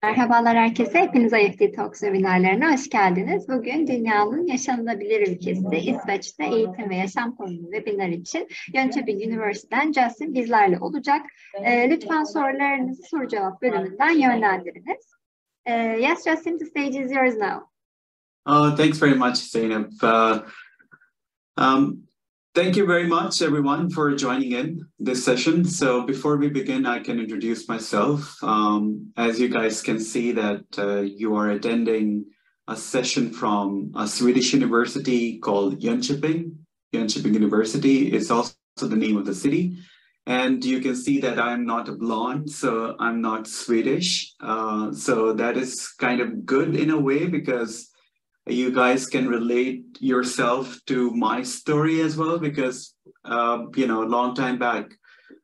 Merhabalar herkese. Hepiniz IEFT Talks seminerlerine hoş geldiniz. Bugün Dünyanın Yaşanılabilir Ülkesi, İsveç'te Eğitim ve Yaşam konulu webinar için Jönköping Üniversitesi'den Justin bizlerle olacak. Lütfen sorularınızı soru cevap bölümünden yönlendiriniz. Yes, Justin, the stage is yours now. Thanks very much, Zeynep. Thank you very much, everyone, for joining in this session. So before we begin, I can introduce myself. As you guys can see that you are attending a session from a Swedish university called Jönköping. Jönköping University is also the name of the city. And you can see that I'm not a blonde, so I'm not Swedish. So that is kind of good in a way because you guys can relate yourself to my story as well, because, a long time back,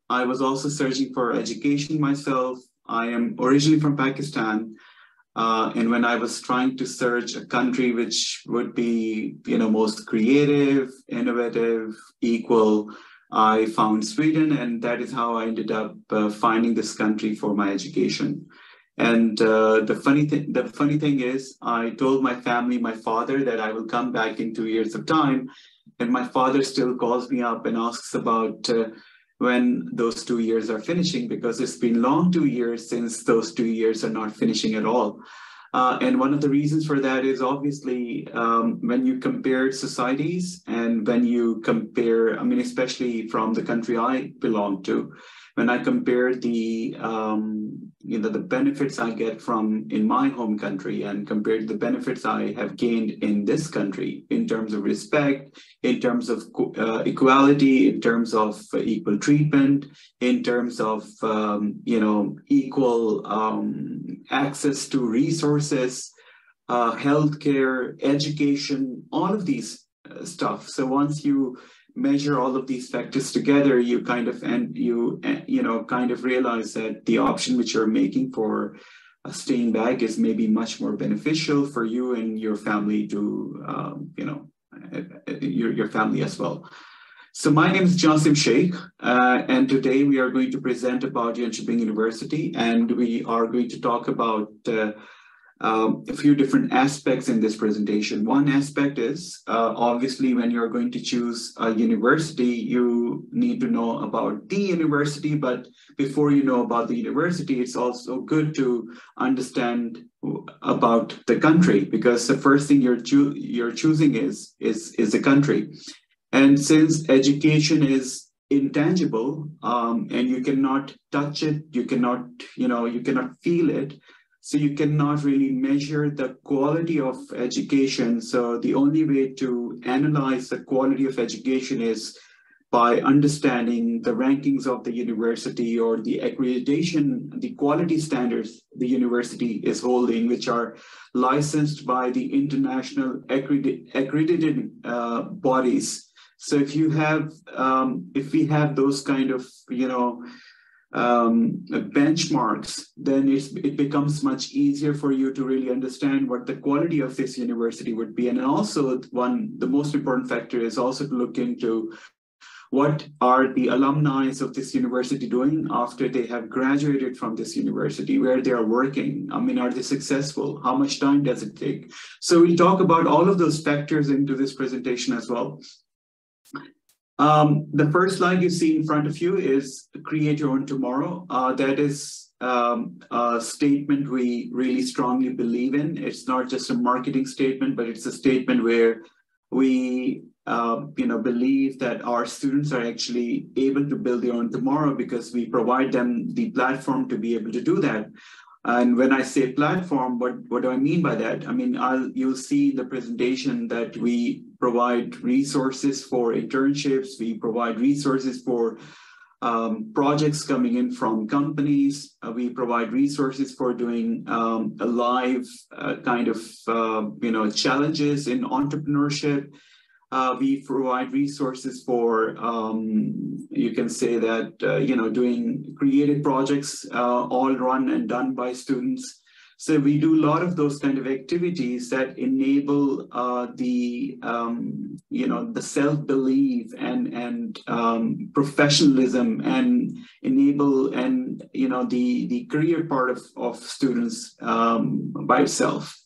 I was also searching for education myself. I am originally from Pakistan. And when I was trying to search a country which would be, most creative, innovative, equal, I found Sweden, and that is how I ended up finding this country for my education. And the funny thing is, I told my family, my father, that I will come back in 2 years of time, and my father still calls me up and asks about when those 2 years are finishing, because it's been long 2 years since those 2 years are not finishing at all. And one of the reasons for that is obviously when you compare societies and when you compare, especially from the country I belong to, when I compare the benefits I get from in my home country and compared to the benefits I have gained in this country in terms of respect, in terms of equality, in terms of equal treatment, in terms of equal access to resources, healthcare, education, all of these stuff. So once you measure all of these factors together, you kind of realize that the option which you're making for staying back is maybe much more beneficial for you and your family to your family as well. So my name is Jasim Sheikh, and today we are going to present about Jönköping University, and we are going to talk about a few different aspects in this presentation. One aspect is, obviously, when you're going to choose a university, you need to know about the university, but before you know about the university, it's also good to understand about the country, because the first thing you're choosing is the country. And since education is intangible, and you cannot touch it, you cannot feel it, so you cannot really measure the quality of education. So the only way to analyze the quality of education is by understanding the rankings of the university or the accreditation, the quality standards the university is holding, which are licensed by the international accredited bodies. So if we have those kind of, benchmarks, then it becomes much easier for you to really understand what the quality of this university would be. And also the most important factor is also to look into what are the alumni of this university doing after they have graduated from this university, where they are working. Are they successful? How much time does it take? So we'll talk about all of those factors into this presentation as well. The first slide you see in front of you is create your own tomorrow. That is a statement we really strongly believe in. It's not just a marketing statement, but it's a statement where we believe that our students are actually able to build their own tomorrow because we provide them the platform to be able to do that. And when I say platform, what do I mean by that? You'll see in the presentation that we provide resources for internships. We provide resources for projects coming in from companies. We provide resources for doing a live challenges in entrepreneurship. We provide resources for, you can say that, doing creative projects, all run and done by students. So we do a lot of those kind of activities that enable the self-belief and professionalism, and enable the career part of students by itself.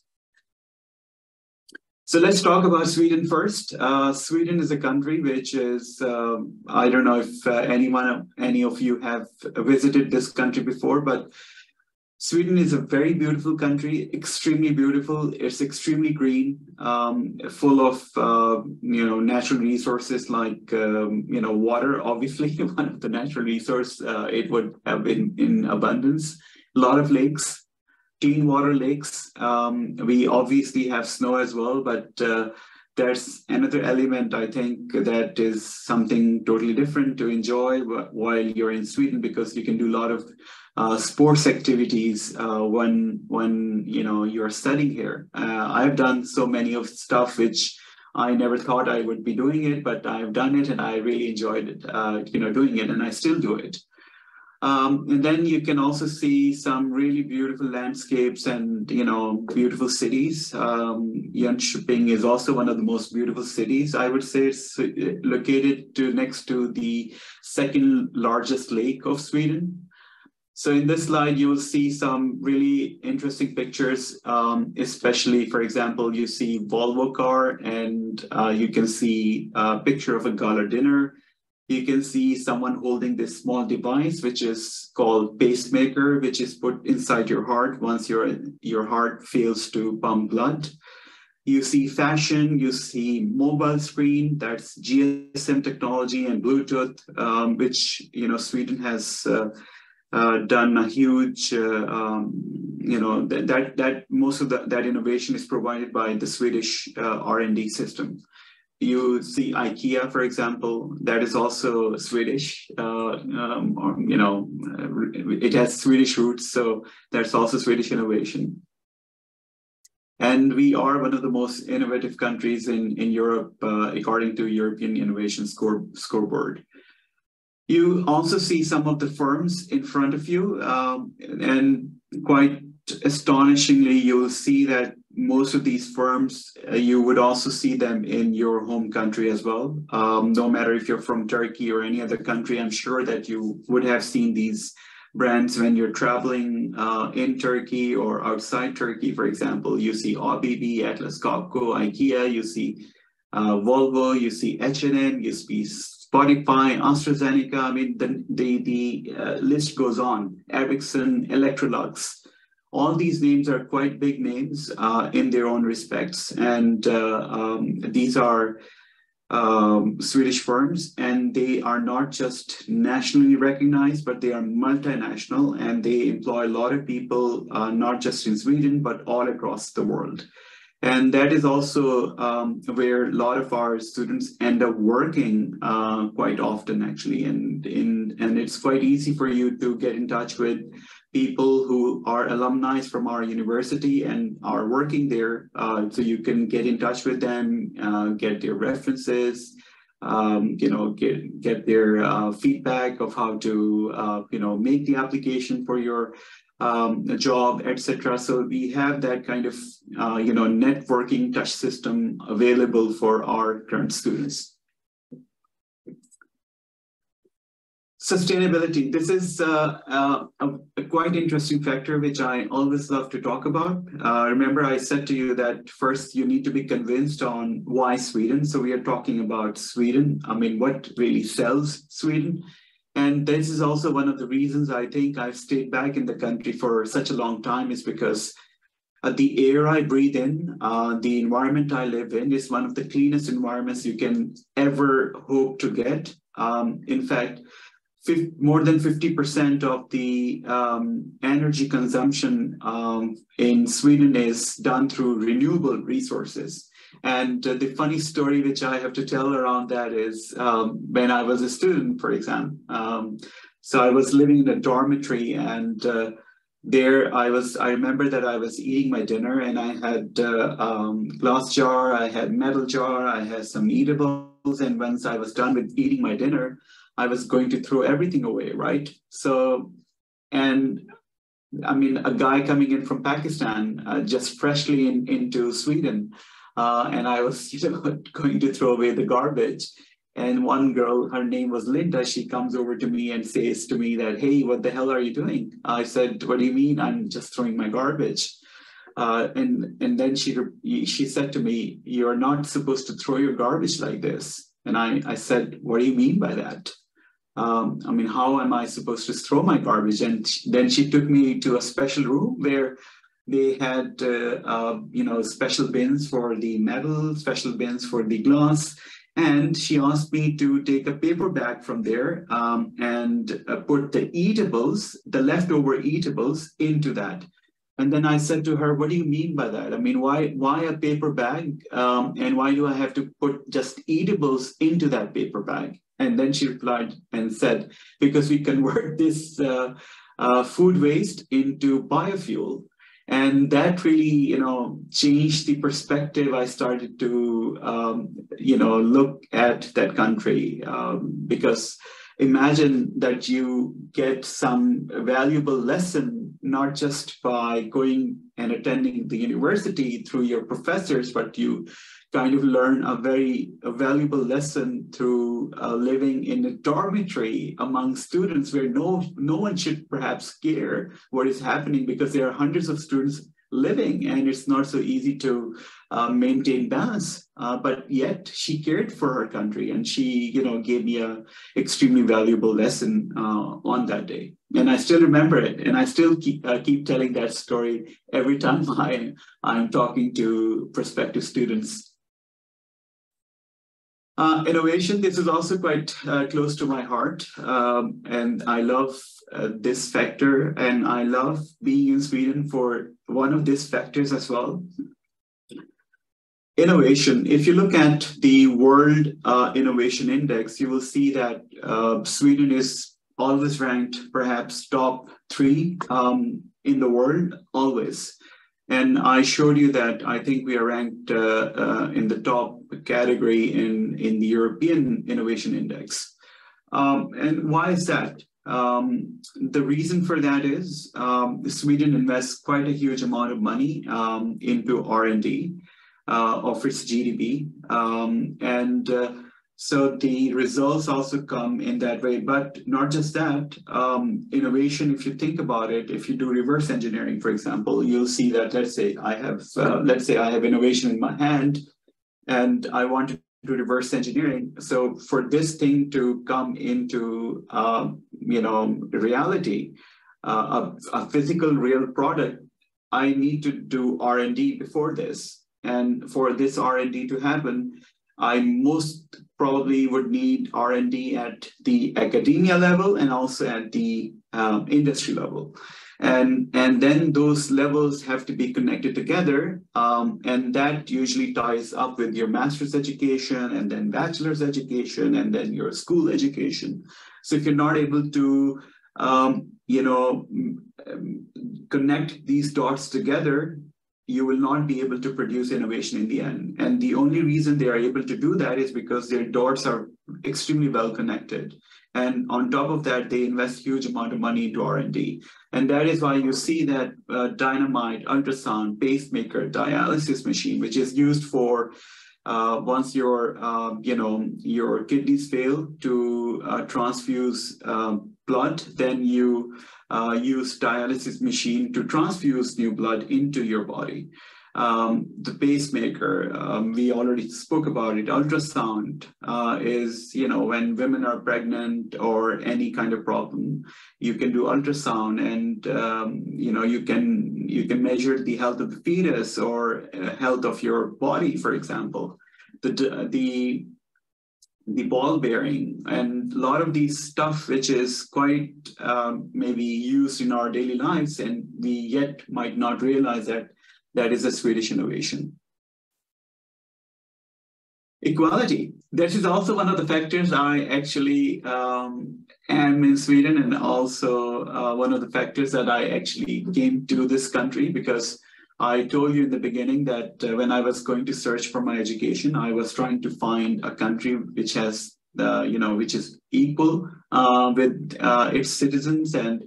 So let's talk about Sweden first. Sweden is a country which is, I don't know if any of you have visited this country before, but Sweden is a very beautiful country, extremely beautiful. It's extremely green, full of natural resources like water. Obviously, one of the natural resources it would have been in abundance. A lot of lakes, clean water lakes. We obviously have snow as well, but there's another element, I think, that is something totally different to enjoy while you're in Sweden, because you can do a lot of sports activities when you're studying here. I've done so many of stuff which I never thought I would be doing it, but I've done it and I really enjoyed it, doing it, and I still do it. And then you can also see some really beautiful landscapes and, beautiful cities. Jönköping is also one of the most beautiful cities. I would say it's located next to the second largest lake of Sweden. So in this slide, you will see some really interesting pictures, especially, for example, you see Volvo car, and you can see a picture of a gala dinner. You can see someone holding this small device, which is called pacemaker, which is put inside your heart once your heart fails to pump blood. You see fashion, you see mobile screen, that's GSM technology and Bluetooth, which, Sweden has done a huge, most of that innovation is provided by the Swedish R&D system. You see IKEA, for example, that is also Swedish, it has Swedish roots, so that's also Swedish innovation. And we are one of the most innovative countries in Europe, according to European Innovation Scoreboard. You also see some of the firms in front of you, and quite astonishingly, you'll see that most of these firms, you would also see them in your home country as well. No matter if you're from Turkey or any other country, I'm sure that you would have seen these brands when you're traveling in Turkey or outside Turkey. For example, you see ABB, Atlas Copco, IKEA, you see Volvo, you see H&M, you see Spotify, AstraZeneca. I mean, the list goes on. Ericsson, Electrolux. All these names are quite big names in their own respects. And these are Swedish firms, and they are not just nationally recognized, but they are multinational, and they employ a lot of people, not just in Sweden, but all across the world. And that is also where a lot of our students end up working quite often, actually. And it's quite easy for you to get in touch with people who are alumni from our university and are working there. So you can get in touch with them, get their references, get their feedback of how to, make the application for your job, etc. So we have that kind of, networking touch system available for our current students. Sustainability. This is a quite interesting factor, which I always love to talk about. Remember, I said to you that first you need to be convinced on why Sweden. So we are talking about Sweden. I mean, what really sells Sweden? And this is also one of the reasons I think I've stayed back in the country for such a long time, is because the air I breathe in, the environment I live in is one of the cleanest environments you can ever hope to get. In fact, more than 50% of the energy consumption in Sweden is done through renewable resources. And the funny story which I have to tell around that is when I was a student, for example. So I was living in a dormitory, and there I remember that I was eating my dinner, and I had glass jar, I had metal jar, I had some eatables, and once I was done with eating my dinner, I was going to throw everything away, right? So, and I mean, a guy coming in from Pakistan, just freshly into Sweden, and I was, going to throw away the garbage. And one girl, her name was Linda, she comes over to me and says to me that, hey, what the hell are you doing? I said, what do you mean? I'm just throwing my garbage. And then she said to me, you're not supposed to throw your garbage like this. And I said, what do you mean by that? I mean, how am I supposed to throw my garbage? And then she took me to a special room where they had, special bins for the metal, special bins for the glass. And she asked me to take a paper bag from there and put the eatables, the leftover eatables, into that. And then I said to her, what do you mean by that? I mean, why a paper bag? And why do I have to put just eatables into that paper bag? And then she replied and said, because we convert this food waste into biofuel. And that really, changed the perspective. I started to, look at that country because imagine that you get some valuable lesson, not just by going and attending the university through your professors, but you kind of learn a valuable lesson through living in a dormitory among students where no one should perhaps care what is happening because there are hundreds of students living and it's not so easy to maintain balance. But yet she cared for her country and she, gave me a extremely valuable lesson on that day. And I still remember it. And I still keep telling that story every time I'm talking to prospective students. Innovation, this is also quite close to my heart. And I love this factor. And I love being in Sweden for one of these factors as well. Innovation. If you look at the World Innovation Index, you will see that Sweden is always ranked perhaps top 3 in the world, always. And I showed you that I think we are ranked in the top category in the European Innovation Index. And why is that? The reason for that is Sweden invests quite a huge amount of money into R&D of its GDP. So the results also come in that way, but not just that. Innovation, if you think about it, if you do reverse engineering, for example, you'll see that, let's say I have innovation in my hand and I want to do reverse engineering. So for this thing to come into, reality, a physical real product, I need to do R&D before this. And for this R&D to happen, I most probably would need R&D at the academia level and also at the industry level. And then those levels have to be connected together. And that usually ties up with your master's education and then bachelor's education and then your school education. So if you're not able to, connect these dots together, you will not be able to produce innovation in the end. And the only reason they are able to do that is because their dots are extremely well connected. And on top of that, they invest huge amount of money into R&D. And that is why you see that dynamite, ultrasound, pacemaker, dialysis machine, which is used for once your kidneys fail to transfuse blood, then you use dialysis machine to transfuse new blood into your body. The pacemaker, we already spoke about it. Ultrasound is, when women are pregnant or any kind of problem, you can do ultrasound and, you can measure the health of the fetus or health of your body, for example. The ball bearing and a lot of these stuff which is quite maybe used in our daily lives, and we yet might not realize that that is a Swedish innovation. Equality. This is also one of the factors I actually am in Sweden, and also one of the factors that I actually came to this country, because I told you in the beginning that when I was going to search for my education, I was trying to find a country which has, which is equal with its citizens. And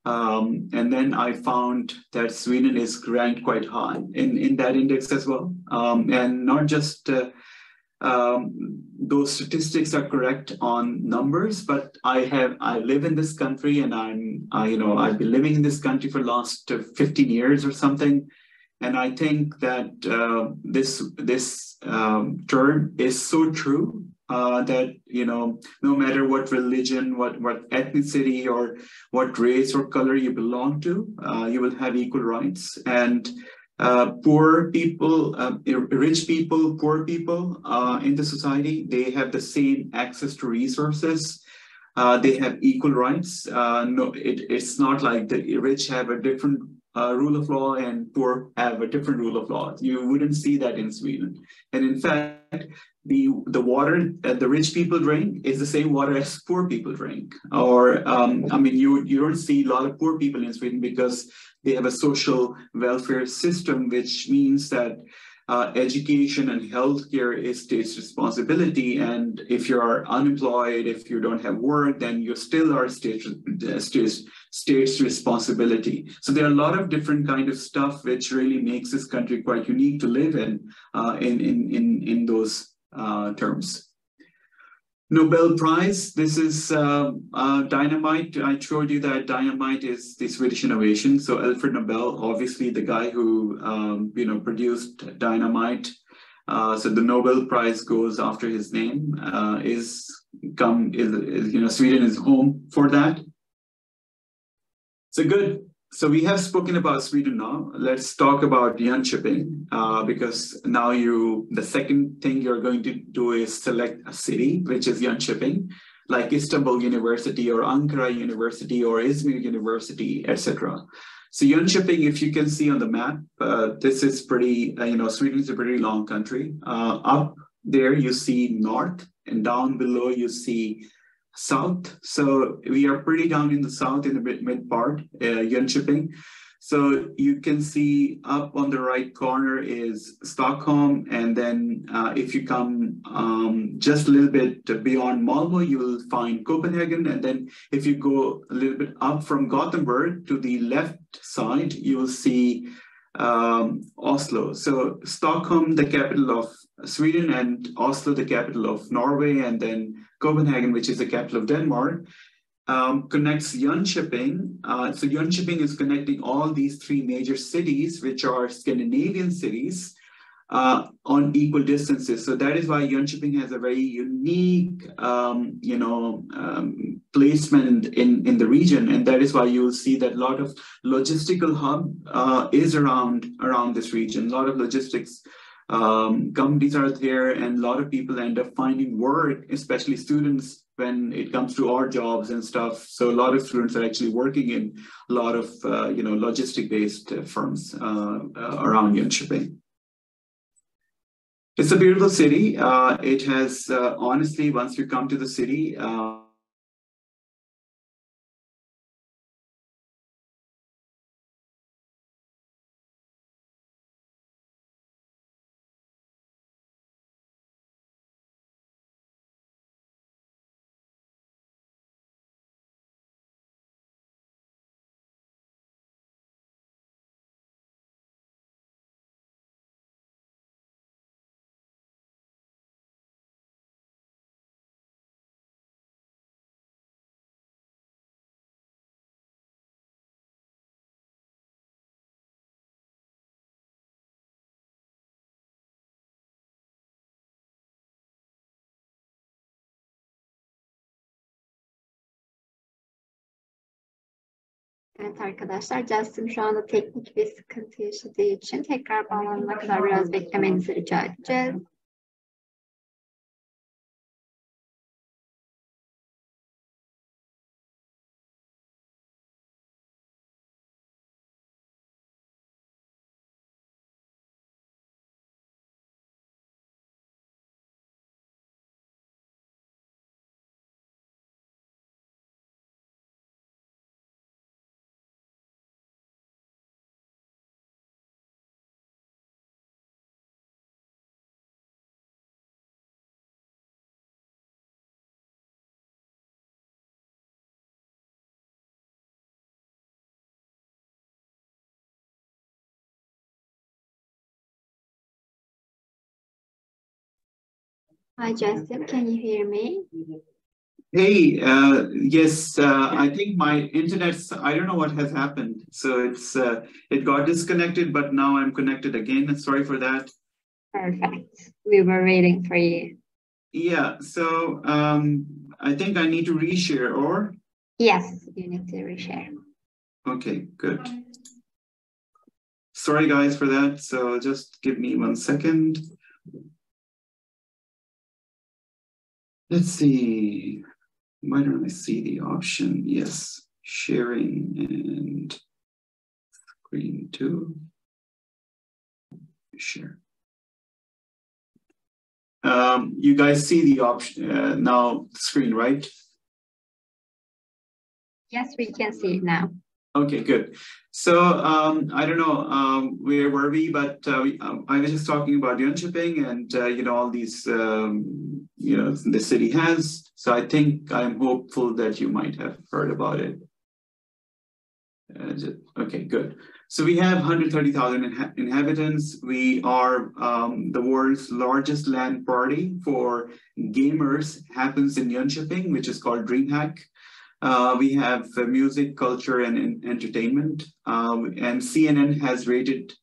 And then I found that Sweden is ranked quite high in that index as well. And not just those statistics are correct on numbers, but I live in this country, and I've been living in this country for the last 15 years or something. And I think that this term is so true, that, no matter what religion, what ethnicity, or what race or color you belong to, you will have equal rights. And poor people, rich people, poor people in the society, they have the same access to resources. They have equal rights. It's not like the rich have a different rule of law and poor have a different rule of law. You wouldn't see that in Sweden. And in fact, the water that the rich people drink is the same water as poor people drink. Or, you don't see a lot of poor people in Sweden because they have a social welfare system, which means that education and healthcare is state's responsibility. And if you are unemployed, if you don't have work, then you still are state's responsibility. So there are a lot of different kind of stuff which really makes this country quite unique to live in those terms. Nobel Prize, this is dynamite. I told you that dynamite is the Swedish innovation. So Alfred Nobel, obviously the guy who produced dynamite. So the Nobel Prize goes after his name. Sweden is home for that. So good. So we have spoken about Sweden now. Let's talk about Jönköping, because now the second thing you're going to do is select a city, which is Jönköping, like Istanbul University or Ankara University or Izmir University, etc. So Jönköping, if you can see on the map, this is pretty, Sweden is a pretty long country. Up there you see north, and down below you see south. So we are pretty down in the south, in the mid part, Jönköping. So you can see up on the right corner is Stockholm. And then if you come just a little bit beyond Malmö, you will find Copenhagen. And then if you go a little bit up from Gothenburg to the left side, you will see Oslo. So Stockholm, the capital of Sweden, and Oslo, the capital of Norway, and then Copenhagen, which is the capital of Denmark, connects Jönköping. So Jönköping is connecting all these three major cities, which are Scandinavian cities, on equal distances. So that is why Jönköping has a very unique, placement in the region, and that is why you will see that a lot of logistical hub is around this region. A lot of logistics companies are there, and a lot of people end up finding work, especially students, when it comes to our jobs and stuff. So a lot of students are actually working in a lot of logistic-based firms around Jönköping. It's a beautiful city. It has, honestly, once you come to the city, Evet arkadaşlar, Justin şu anda teknik bir sıkıntı yaşadığı için tekrar bağlanana kadar biraz beklemenizi rica edeceğiz. Hi, Justin. Can you hear me? Hey, yes, I think my internet's, I don't know what has happened. So it got disconnected, but now I'm connected again. Sorry for that. Perfect. We were waiting for you. Yeah, so I think I need to reshare or? Yes, you need to reshare. Okay, good. Sorry guys for that. So just give me 1 second. Let's see. Why don't I see the option? Yes, sharing and screen two. Share. You guys see the option now, screen, right? Yes, we can see it now. Okay, good. So I don't know where were we, but I was just talking about Jönköping and all these the city has. So I think I'm hopeful that you might have heard about it. Okay, good. So we have 130,000 inhabitants. We are the world's largest LAN party for gamers happens in Jönköping, which is called DreamHack. We have music, culture, and entertainment. And CNN has rated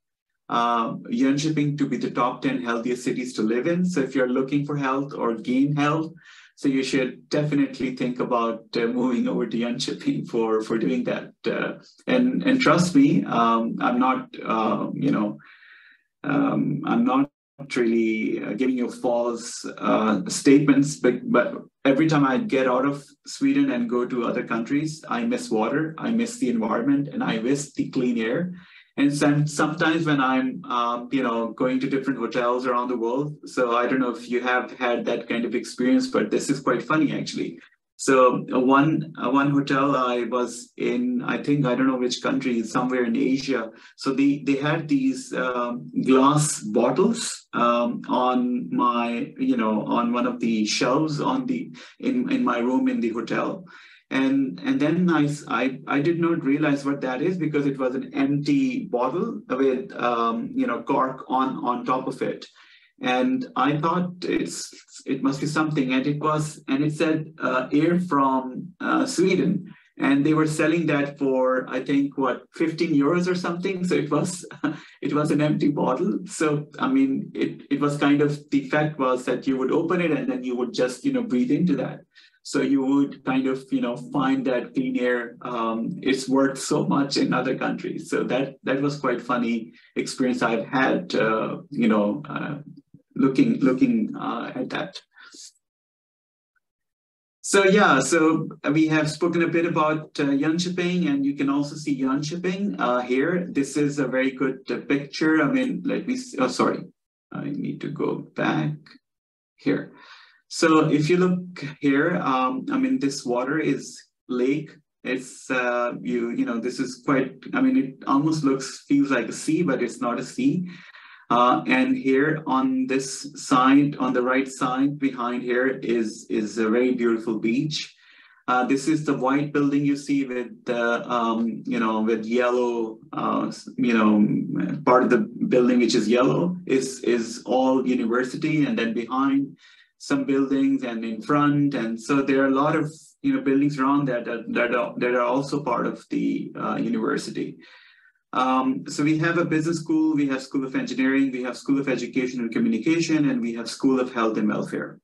Jönköping to be the top 10 healthiest cities to live in. So if you're looking for health or gain health, so you should definitely think about moving over to Jönköping for doing that. And trust me, I'm not, I'm not really giving you false statements, but every time I get out of Sweden and go to other countries, I miss water, I miss the environment, and I miss the clean air. And sometimes when I'm, going to different hotels around the world, so I don't know if you have had that kind of experience, but this is quite funny actually. So one hotel I was in, I don't know which country, somewhere in Asia. So they had these glass bottles on my, on one of the shelves in my room in the hotel. And then I did not realize what that is because it was an empty bottle with cork on top of it. And I thought it must be something, and it said air from Sweden, and they were selling that for I think 15 euros or something. So it was an empty bottle. So I mean it was kind of, the fact was that you would open it and then you would just breathe into that. So you would kind of find that clean air it's worth so much in other countries. So that was quite funny experience I've had looking at that. So yeah, so we have spoken a bit about Jönköping, and you can also see Jönköping here. This is a very good picture. I mean, let me see. Oh, sorry, I need to go back here. So if you look here, I mean, this water is lake. It's this is quite, I mean, it almost feels like a sea, but it's not a sea. And here on this side, on the right side behind here is a very beautiful beach. This is the white building you see with with yellow, part of the building which is yellow is all university, and then behind some buildings and in front, and so there are a lot of buildings around that are also part of the university. So we have a business school, we have School of Engineering, we have School of Education and Communication, and we have School of Health and Welfare.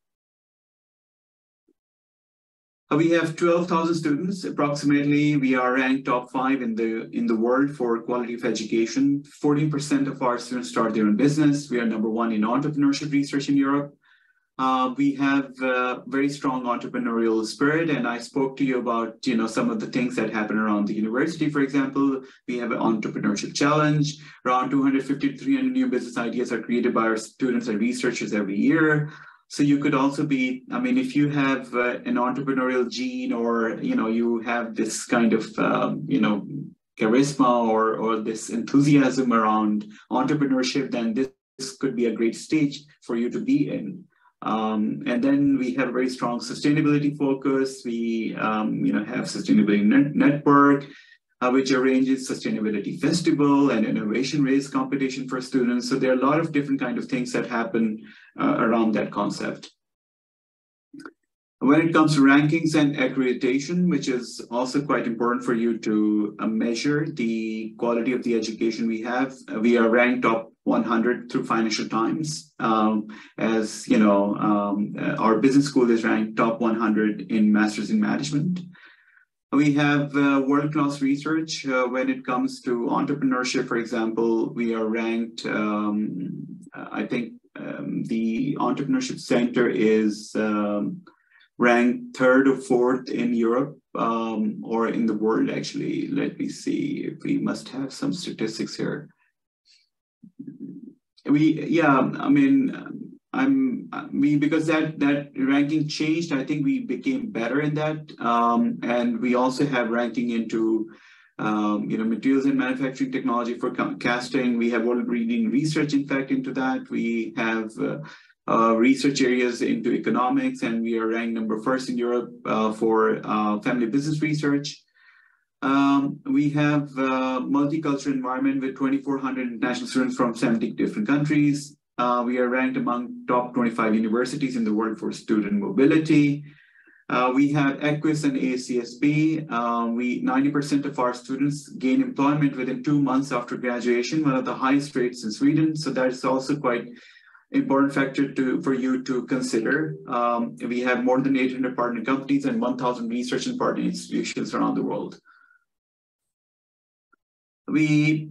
We have 12,000 students approximately. We are ranked top 5 in the world for quality of education. 14% of our students start their own business. We are number 1 in entrepreneurship research in Europe. We have very strong entrepreneurial spirit, and I spoke to you about some of the things that happen around the university. For example, we have an entrepreneurship challenge. Around 250 to 300 new business ideas are created by our students and researchers every year. So you could also be, I mean, if you have an entrepreneurial gene, or you have this kind of charisma or this enthusiasm around entrepreneurship, then this could be a great stage for you to be in. And then we have a very strong sustainability focus. We have sustainability network, which arranges sustainability festival and innovation race competition for students. So there are a lot of different kind of things that happen around that concept. When it comes to rankings and accreditation, which is also quite important for you to measure the quality of the education we have, we are ranked top 100 through Financial Times. As you know, our business school is ranked top 100 in Masters in Management. We have world-class research when it comes to entrepreneurship. For example, we are ranked, I think the Entrepreneurship Center is ranked 3rd or 4th in Europe or in the world, actually. Let me see if we must have some statistics here. Because that ranking changed, I think we became better in that. And we also have ranking into materials and manufacturing technology for casting. We have world-leading research, in fact, into that. We have research areas into economics, and we are ranked number 1st in Europe for family business research. We have multicultural environment with 2,400 international students from 70 different countries. We are ranked among top 25 universities in the world for student mobility. We have EQUIS and ACSB. 90% of our students gain employment within 2 months after graduation, one of the highest rates in Sweden. So that's also quite important factor for you to consider. We have more than 800 partner companies and 1,000 research and partner institutions around the world. We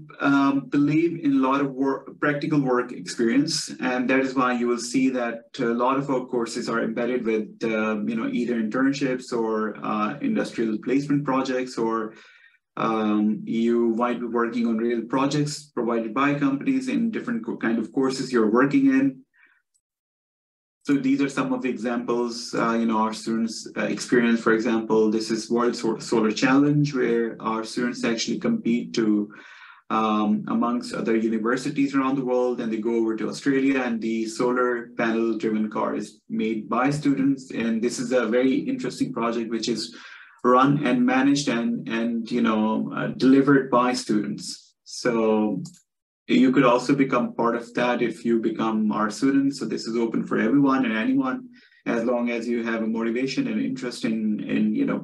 believe in a lot of practical work experience, and that is why you will see that a lot of our courses are embedded with either internships or industrial placement projects, or you might be working on real projects provided by companies in different kind of courses you're working in. So these are some of the examples, our students experience. For example, this is World Solar Challenge, where our students actually compete to amongst other universities around the world, and they go over to Australia, and the solar panel driven car is made by students. And this is a very interesting project, which is run and managed and delivered by students. So you could also become part of that if you become our students. So this is open for everyone and anyone, as long as you have a motivation and interest in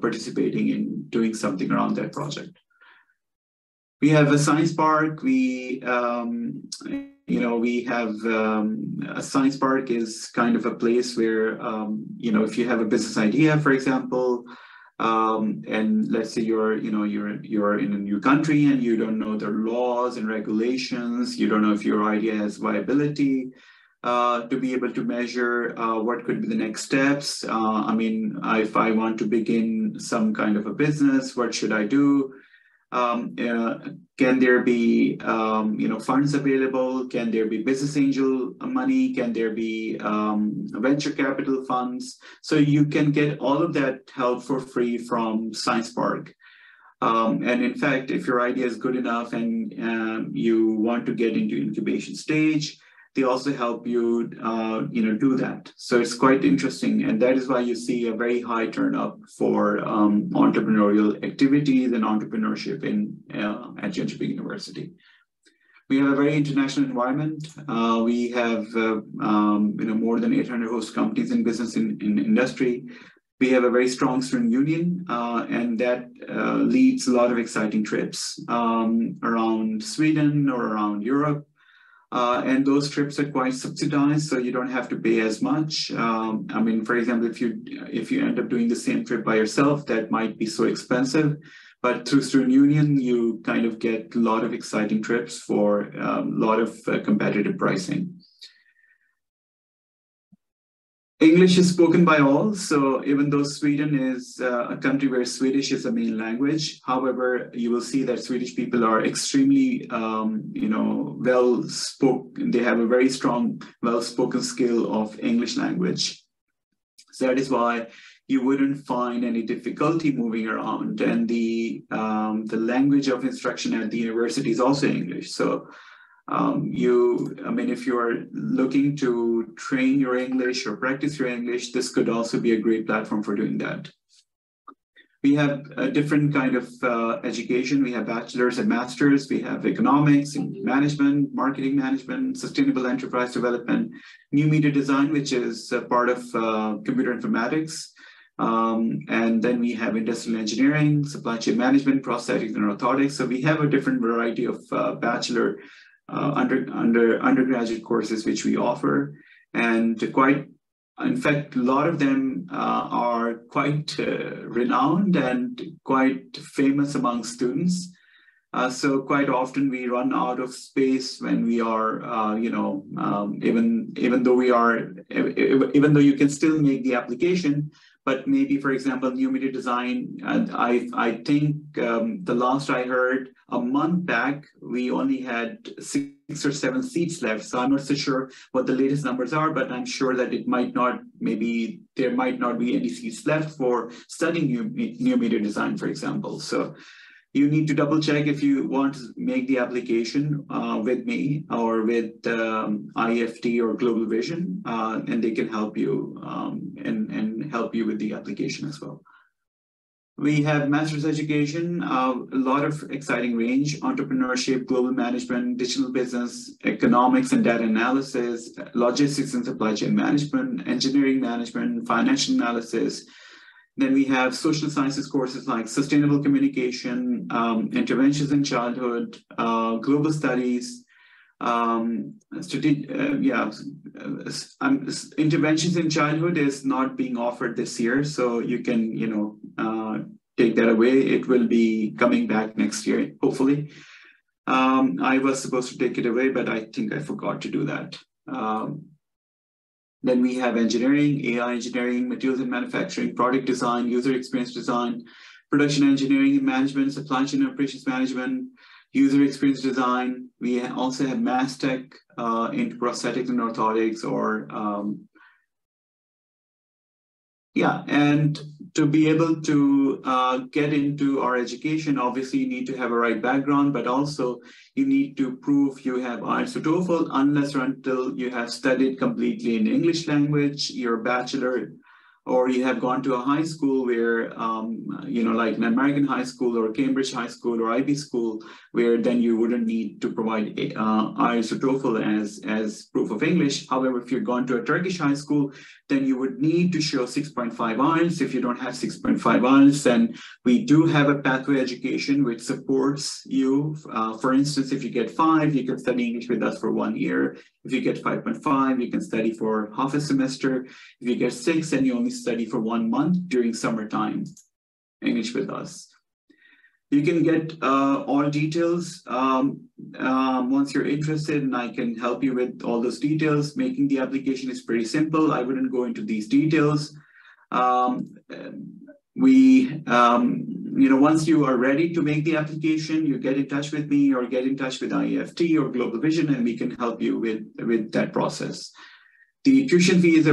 participating in doing something around that project. We have a science park. We have a science park is kind of a place where if you have a business idea, for example, and let's say you're in a new country and you don't know their laws and regulations, you don't know if your idea has viability, to be able to measure what could be the next steps. If I want to begin some kind of a business, what should I do? Can there be funds available? Can there be business angel money? Can there be venture capital funds? So you can get all of that help for free from Science Park. And in fact, if your idea is good enough and you want to get into incubation stage, they also help you, do that. So it's quite interesting. And that is why you see a very high turn up for entrepreneurial activities and entrepreneurship at Jönköping University. We have a very international environment. We have, more than 800 host companies in business in industry. We have a very strong student union, and that leads a lot of exciting trips around Sweden or around Europe. And those trips are quite subsidized, so you don't have to pay as much. For example, if you end up doing the same trip by yourself, that might be so expensive. But through student union, you kind of get a lot of exciting trips for a lot of competitive pricing. English is spoken by all, so even though Sweden is a country where Swedish is the main language, however, you will see that Swedish people are extremely, well-spoken. They have a very strong, well-spoken skill of English language. So that is why you wouldn't find any difficulty moving around. And the language of instruction at the university is also English. So if you are looking to train your English or practice your English, this could also be a great platform for doing that. We have a different kind of education. We have bachelor's and master's. We have economics and management, marketing management, sustainable enterprise development, new media design, which is a part of computer informatics. And then we have industrial engineering, supply chain management, prosthetics and orthotics. So we have a different variety of bachelor undergraduate courses which we offer, and in fact, a lot of them are quite renowned and quite famous among students. So quite often we run out of space when we are, even though you can still make the application, but maybe, for example, new media design, I think the last I heard a month back, we only had 6 or 7 seats left. So I'm not so sure what the latest numbers are, but I'm sure that there might not be any seats left for studying new media design, for example. So you need to double check if you want to make the application with me or with IEFT or Global Vision, and they can help you and help you with the application as well. We have master's education, a lot of exciting range: entrepreneurship, global management, digital business, economics and data analysis, logistics and supply chain management, engineering management, financial analysis. Then we have social sciences courses like sustainable communication, interventions in childhood, global studies, interventions in childhood is not being offered this year, so you can, take that away. It will be coming back next year, hopefully. I was supposed to take it away, but I think I forgot to do that. Then we have engineering, AI engineering, materials and manufacturing, product design, user experience design, production engineering and management, supply chain operations management, user experience design. We also have mass tech into prosthetics and orthotics, and to be able to get into our education, obviously you need to have a right background, but also you need to prove you have IELTS or TOEFL, unless or until you have studied completely in English language, your bachelor, or you have gone to a high school where, like an American high school or Cambridge high school or IB school, where then you wouldn't need to provide IELTS or TOEFL as proof of English. However, if you've gone to a Turkish high school, then you would need to show 6.5 IELTS. If you don't have 6.5 IELTS, then we do have a pathway education which supports you. For instance, if you get 5, you can study English with us for 1 year. If you get 5.5, you can study for half a semester. If you get 6, then you only study for 1 month during summertime English with us. You can get all details once you're interested, and I can help you with all those details. Making the application is pretty simple. I wouldn't go into these details. Once you are ready to make the application, you get in touch with me or get in touch with IEFT or Global Vision, and we can help you with that process. The tuition fees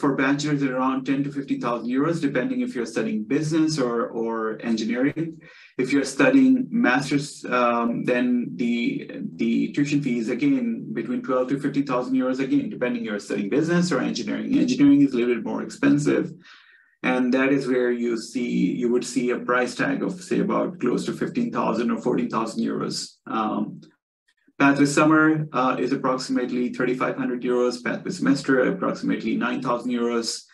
for bachelors are around 10,000 to 50,000 euros, depending if you're studying business or engineering. If you're studying master's, then the tuition fee is again between 12,000 to 50,000 euros, again, depending if you're studying business or engineering. Engineering is a little bit more expensive. And that is where you would see a price tag of, say, about close to 15,000 or 14,000 euros. Pathway summer is approximately 3,500 euros. Pathway semester, approximately 9,000 euros.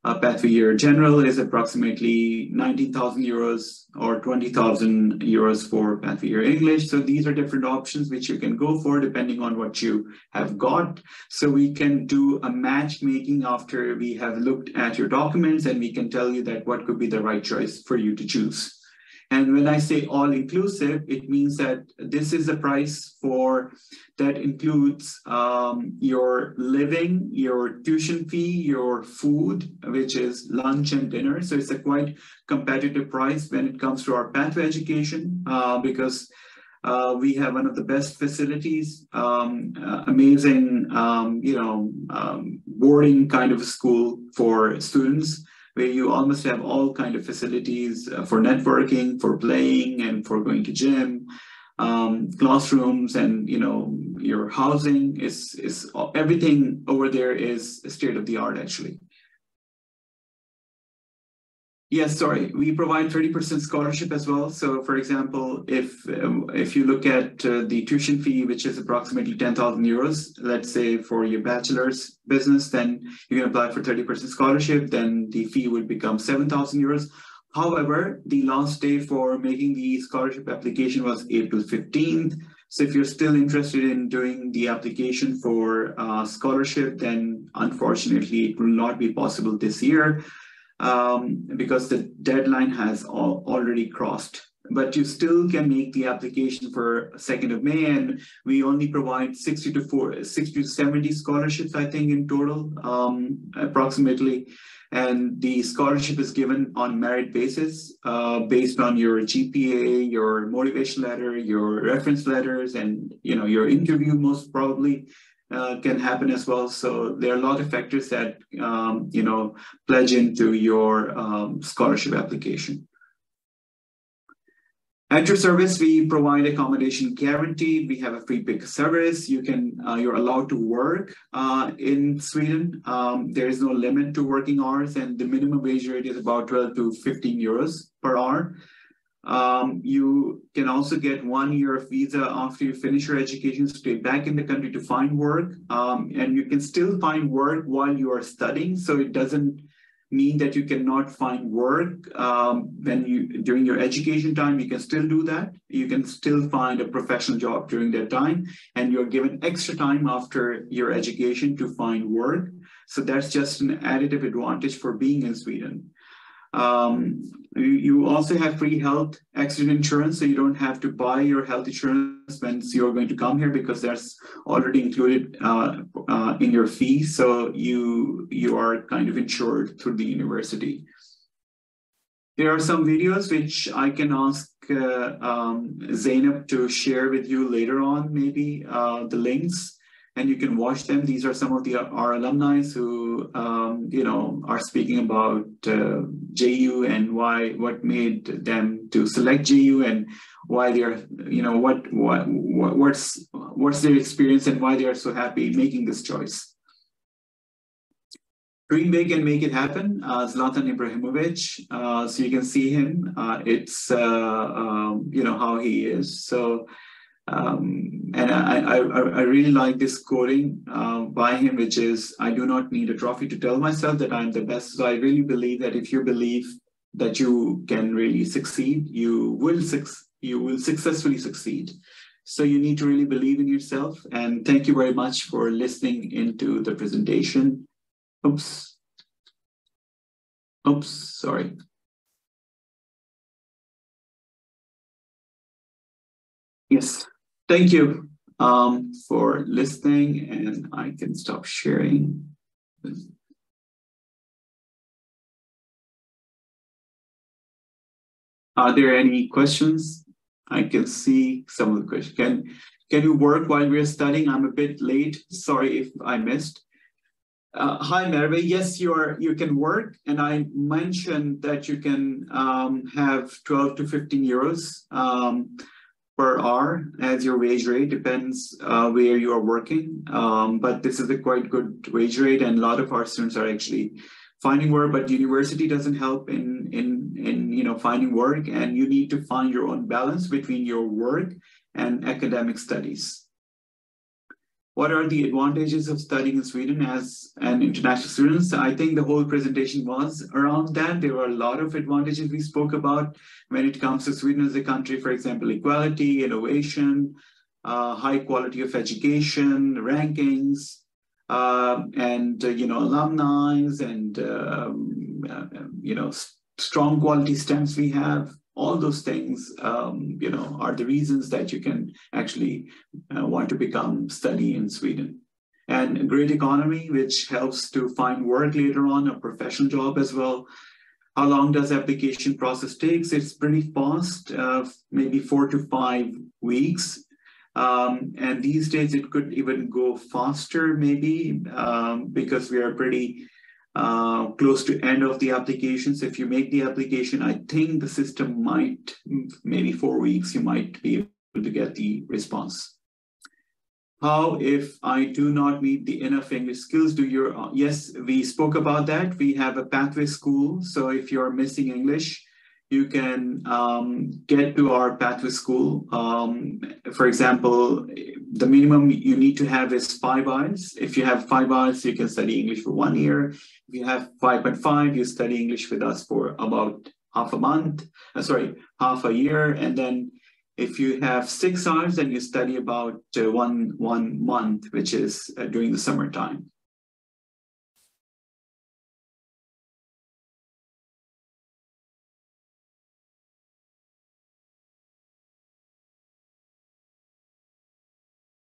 Pathway year general is approximately 19,000 euros or 20,000 euros for pathway year English. So these are different options which you can go for depending on what you have got. So we can do a matchmaking after we have looked at your documents, and we can tell you that what could be the right choice for you to choose. And when I say all-inclusive, it means that this is a price that includes your living, your tuition fee, your food, which is lunch and dinner. So it's a quite competitive price when it comes to our pathway education, because we have one of the best facilities, amazing, boarding kind of school for students, where you almost have all kind of facilities for networking, for playing, and for going to gym, classrooms, and your housing is everything over there is state of the art actually. Yes, sorry. We provide 30% scholarship as well. So, for example, if you look at the tuition fee, which is approximately 10,000 euros, let's say for your bachelor's business, then you can apply for 30% scholarship. Then the fee would become 7,000 euros. However, the last day for making the scholarship application was April 15th. So if you're still interested in doing the application for scholarship, then unfortunately it will not be possible this year. Because the deadline has already crossed. But you still can make the application for 2nd of May, and we only provide 60 to 70 scholarships, I think, in total, approximately. And the scholarship is given on merit basis, based on your GPA, your motivation letter, your reference letters, and your interview most probably. Can happen as well. So there are a lot of factors that, pledge into your scholarship application. At your service, we provide accommodation guaranteed. We have a free pick service. You're allowed to work in Sweden. There is no limit to working hours, and the minimum wage rate is about 12 to 15 euros per hour. You can also get 1 year of visa after you finish your education, stay back in the country to find work. And you can still find work while you are studying. So it doesn't mean that you cannot find work during your education time. You can still do that. You can still find a professional job during that time. And you're given extra time after your education to find work. So that's just an additive advantage for being in Sweden. You also have free health accident insurance, so you don't have to buy your health insurance once you're going to come here, because that's already included in your fee. So you are kind of insured through the university. There are some videos which I can ask Zainab to share with you later on, maybe the links. And you can watch them. These are some of our alumni who, are speaking about JU and what made them to select JU, and why they're, what's their experience and why they are so happy making this choice. Dream big and make it happen. Zlatan Ibrahimovic. So you can see him. It's how he is. So. And I really like this quoting by him, which is, "I do not need a trophy to tell myself that I'm the best." So I really believe that if you believe that you can really succeed, you will successfully succeed. So you need to really believe in yourself. And thank you very much for listening into the presentation. Oops, sorry. Yes. Thank you for listening, and I can stop sharing. Are there any questions? I can see some of the questions. Can you work while we're studying? I'm a bit late. Sorry if I missed. Hi, Merve. Yes, you can work, and I mentioned that you can have 12 to 15 euros. Per hour as your wage rate, depends where you are working, but this is a quite good wage rate, and a lot of our students are actually finding work. But university doesn't help in finding work, and you need to find your own balance between your work and academic studies. What are the advantages of studying in Sweden as an international student? I think the whole presentation was around that. There were a lot of advantages we spoke about when it comes to Sweden as a country. For example, equality, innovation, high quality of education, rankings, and alumni, and strong quality stamps we have. All those things, are the reasons that you can actually want to study in Sweden. And a great economy, which helps to find work later on, a professional job as well. How long does application process takes? It's pretty fast, maybe 4 to 5 weeks. And these days it could even go faster, maybe, because we are pretty close to end of the applications. If you make the application, I think the system might, maybe 4 weeks, you might be able to get the response. How if I do not meet the enough English skills? Yes, we spoke about that. We have a pathway school. So if you're missing English, you can get to our pathway school. For example, the minimum you need to have is 5 hours. If you have 5 hours, you can study English for 1 year. If you have 5.5, you study English with us for about half a year. And then if you have 6 hours, then you study about one month, which is during the summertime.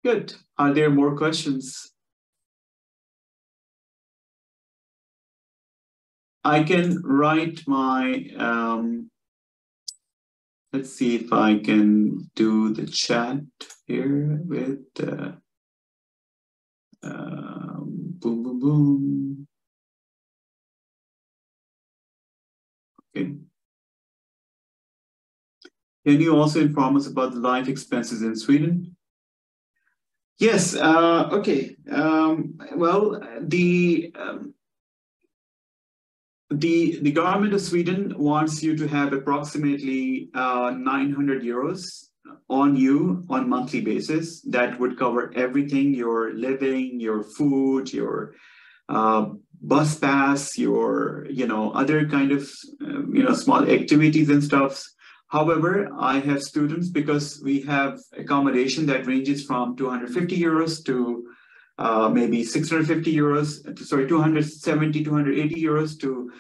Good. Are there more questions? I can write my, let's see if I can do the chat here with, boom, boom, boom. Okay. Can you also inform us about the life expenses in Sweden? Yes, okay. Well, the government of Sweden wants you to have approximately 900 euros on you on monthly basis. That would cover everything: your living, your food, your bus pass, your other kind of small activities and stuff. However, I have students, because we have accommodation that ranges from 250 euros to maybe 650 euros, sorry, 270, 280 euros to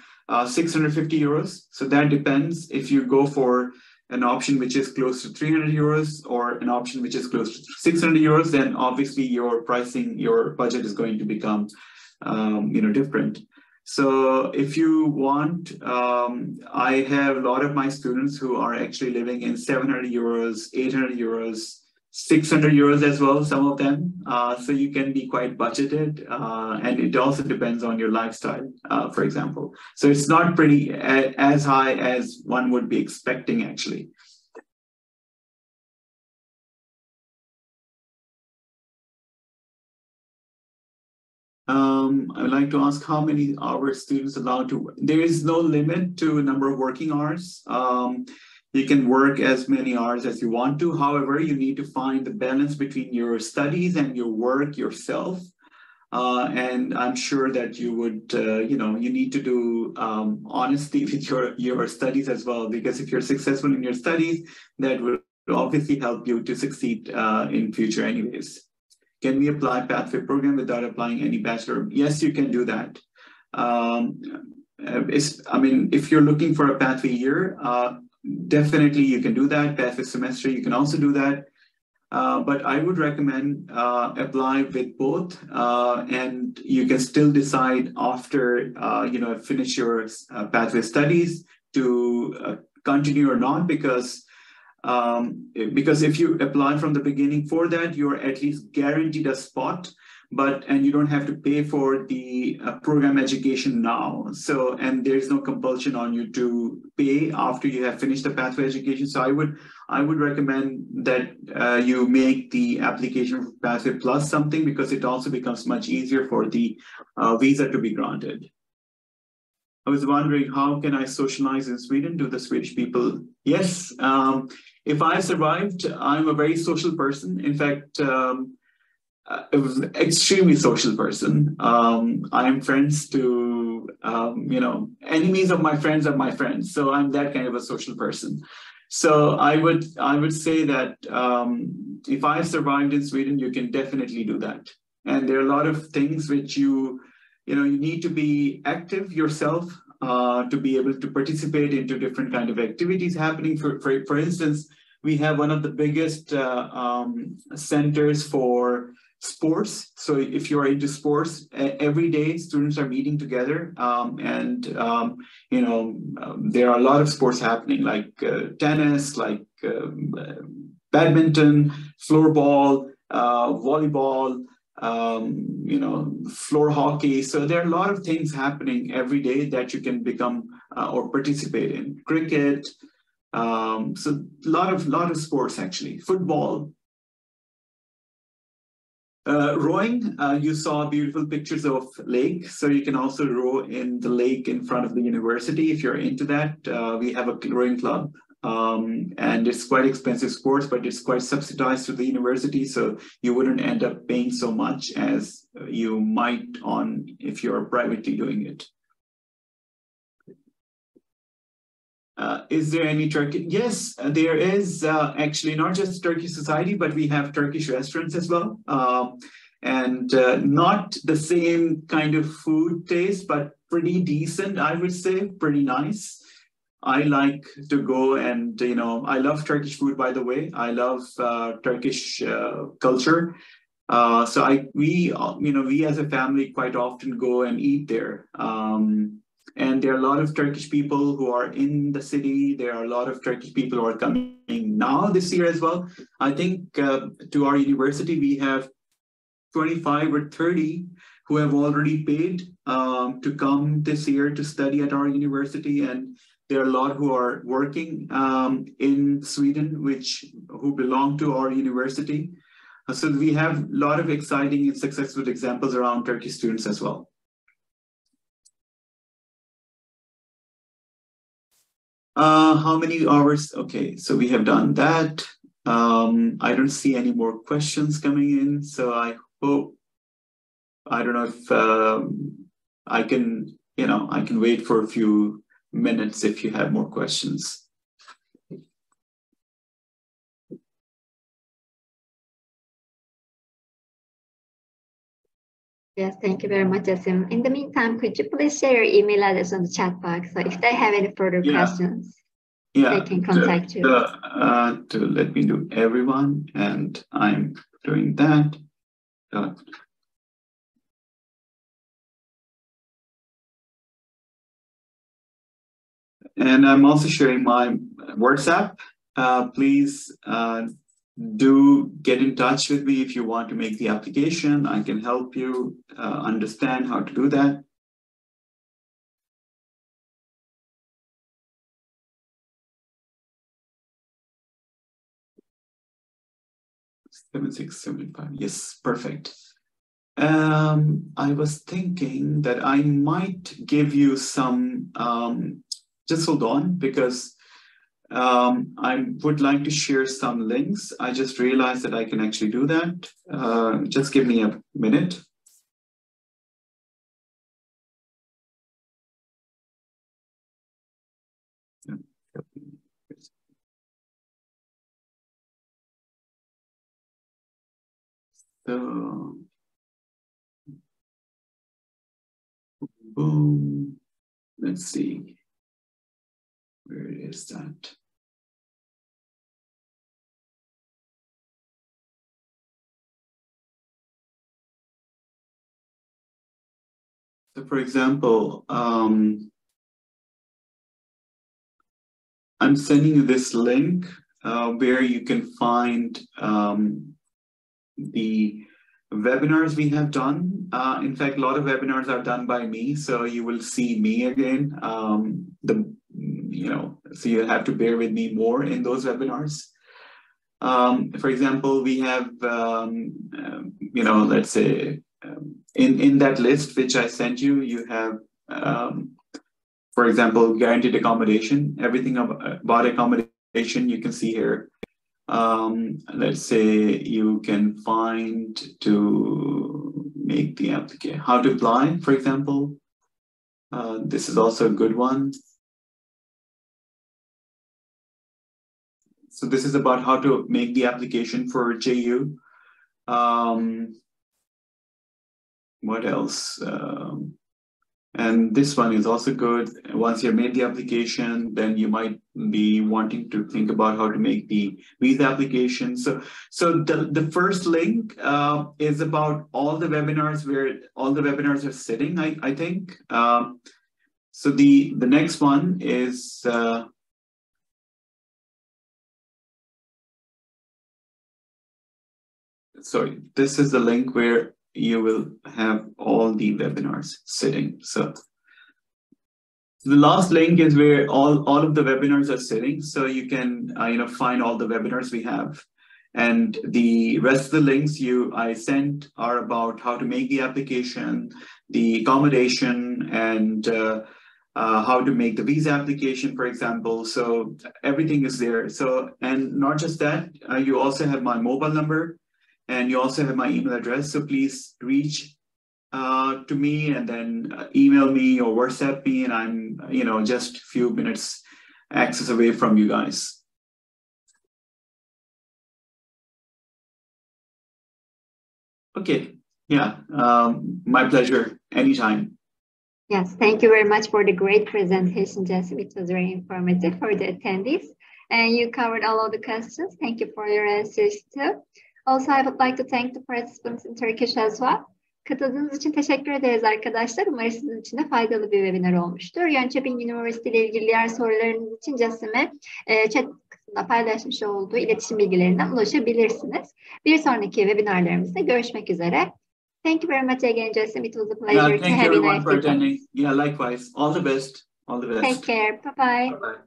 650 euros. So that depends if you go for an option which is close to 300 euros or an option which is close to 600 euros, then obviously your pricing, your budget is going to become different. So if you want, I have a lot of my students who are actually living in 700 euros, 800 euros, 600 euros as well, some of them. So you can be quite budgeted, and it also depends on your lifestyle, for example. So it's not pretty as high as one would be expecting, actually. I would like to ask how many hours students allowed to work. There is no limit to number of working hours. You can work as many hours as you want to. However, you need to find the balance between your studies and your work yourself. And I'm sure that you would, you need to do honesty with your studies as well, because if you're successful in your studies, that will obviously help you to succeed in future anyways. Can we apply pathway program without applying any bachelor? Yes, you can do that. If you're looking for a pathway year, definitely you can do that. Pathway semester, you can also do that. But I would recommend apply with both, and you can still decide after finish your pathway studies to continue or not, because if you apply from the beginning for that, you're at least guaranteed a spot, and you don't have to pay for the program education now. So, and there's no compulsion on you to pay after you have finished the pathway education. So I would recommend that you make the application for pathway plus something, because it also becomes much easier for the visa to be granted. I was wondering, how can I socialize in Sweden? Do the Swedish people? Yes, if I survived, I'm a very social person. In fact, extremely social person. I'm friends to, enemies of my friends are my friends. So I'm that kind of a social person. So I would say that if I survived in Sweden, you can definitely do that. And there are a lot of things which you need to be active yourself to be able to participate into different kind of activities happening. For instance, we have one of the biggest centers for sports. So if you are into sports, every day students are meeting together, there are a lot of sports happening, like tennis, like badminton, floorball, volleyball, floor hockey. So there are a lot of things happening every day that you can become or participate in. Cricket, so a lot of sports, actually. Football. Rowing, you saw beautiful pictures of lake. So you can also row in the lake in front of the university. If you're into that, we have a rowing club. And it's quite expensive sports, but it's quite subsidized to the university. So you wouldn't end up paying so much as you might if you're privately doing it. Is there any Turkish? Yes, there is actually not just Turkish society, but we have Turkish restaurants as well. And not the same kind of food taste, but pretty decent, I would say, pretty nice. I like to go and, I love Turkish food, by the way. I love Turkish culture. So we as a family quite often go and eat there. And there are a lot of Turkish people who are in the city. There are a lot of Turkish people who are coming now this year as well. I think to our university, we have 25 or 30 who have already paid to come this year to study at our university. And there are a lot who are working in Sweden, who belong to our university. So we have a lot of exciting and successful examples around Turkish students as well. How many hours? Okay, so we have done that. I don't see any more questions coming in. So I don't know if I can wait for a few minutes if you have more questions. Yes, thank you very much, Jasim. In the meantime, could you please share your email address on the chat box? So if they have any further questions, they can contact you. Let me do everyone, and I'm doing that. And I'm also sharing my WhatsApp. Please do get in touch with me if you want to make the application. I can help you understand how to do that. $76.75. Yes, perfect. I was thinking that I might give you some. Just hold on, because I would like to share some links. I just realized that I can actually do that. Just give me a minute. So, boom. Let's see. Where is that? So, for example, I'm sending you this link where you can find the webinars we have done. In fact, a lot of webinars are done by me, so you will see me again. So you have to bear with me more in those webinars. For example, we have, let's say, in that list which I sent you, you have, for example, guaranteed accommodation. Everything about accommodation you can see here. Let's say you can find to make the application, how to apply, for example. This is also a good one. So this is about how to make the application for JU. What else? And this one is also good. Once you've made the application, then you might be wanting to think about how to make the visa application. So the first link is about all the webinars, where all the webinars are sitting, I think. So the next one is, sorry, this is the link where you will have all the webinars sitting. So the last link is where all of the webinars are sitting. So you can find all the webinars we have. And the rest of the links I sent are about how to make the application, the accommodation, and how to make the visa application, for example. So everything is there. So, and not just that, you also have my mobile number, and you also have my email address. So please reach to me, and then email me or WhatsApp me, and I'm, just a few minutes access away from you guys. Okay, yeah, my pleasure, anytime. Yes, thank you very much for the great presentation, Jassim. It was very informative for the attendees. And you covered all of the questions. Thank you for your answers too. Also, I would like to thank the participants in Turkish as well. Katıldığınız için teşekkür ederiz arkadaşlar. Umarım sizin için de faydalı bir webinar olmuştur. Yönçebin Üniversite ile ilgili diğer sorularınız için Jassim'e chat kısmında paylaşmış olduğu iletişim bilgilerinden ulaşabilirsiniz. Bir sonraki webinarlarımızda görüşmek üzere. Thank you very much again, Jassim. It was a pleasure to have you. Thank you everyone for attending. Yeah, likewise. All the best. All the best. Take care. Bye-bye. Bye-bye.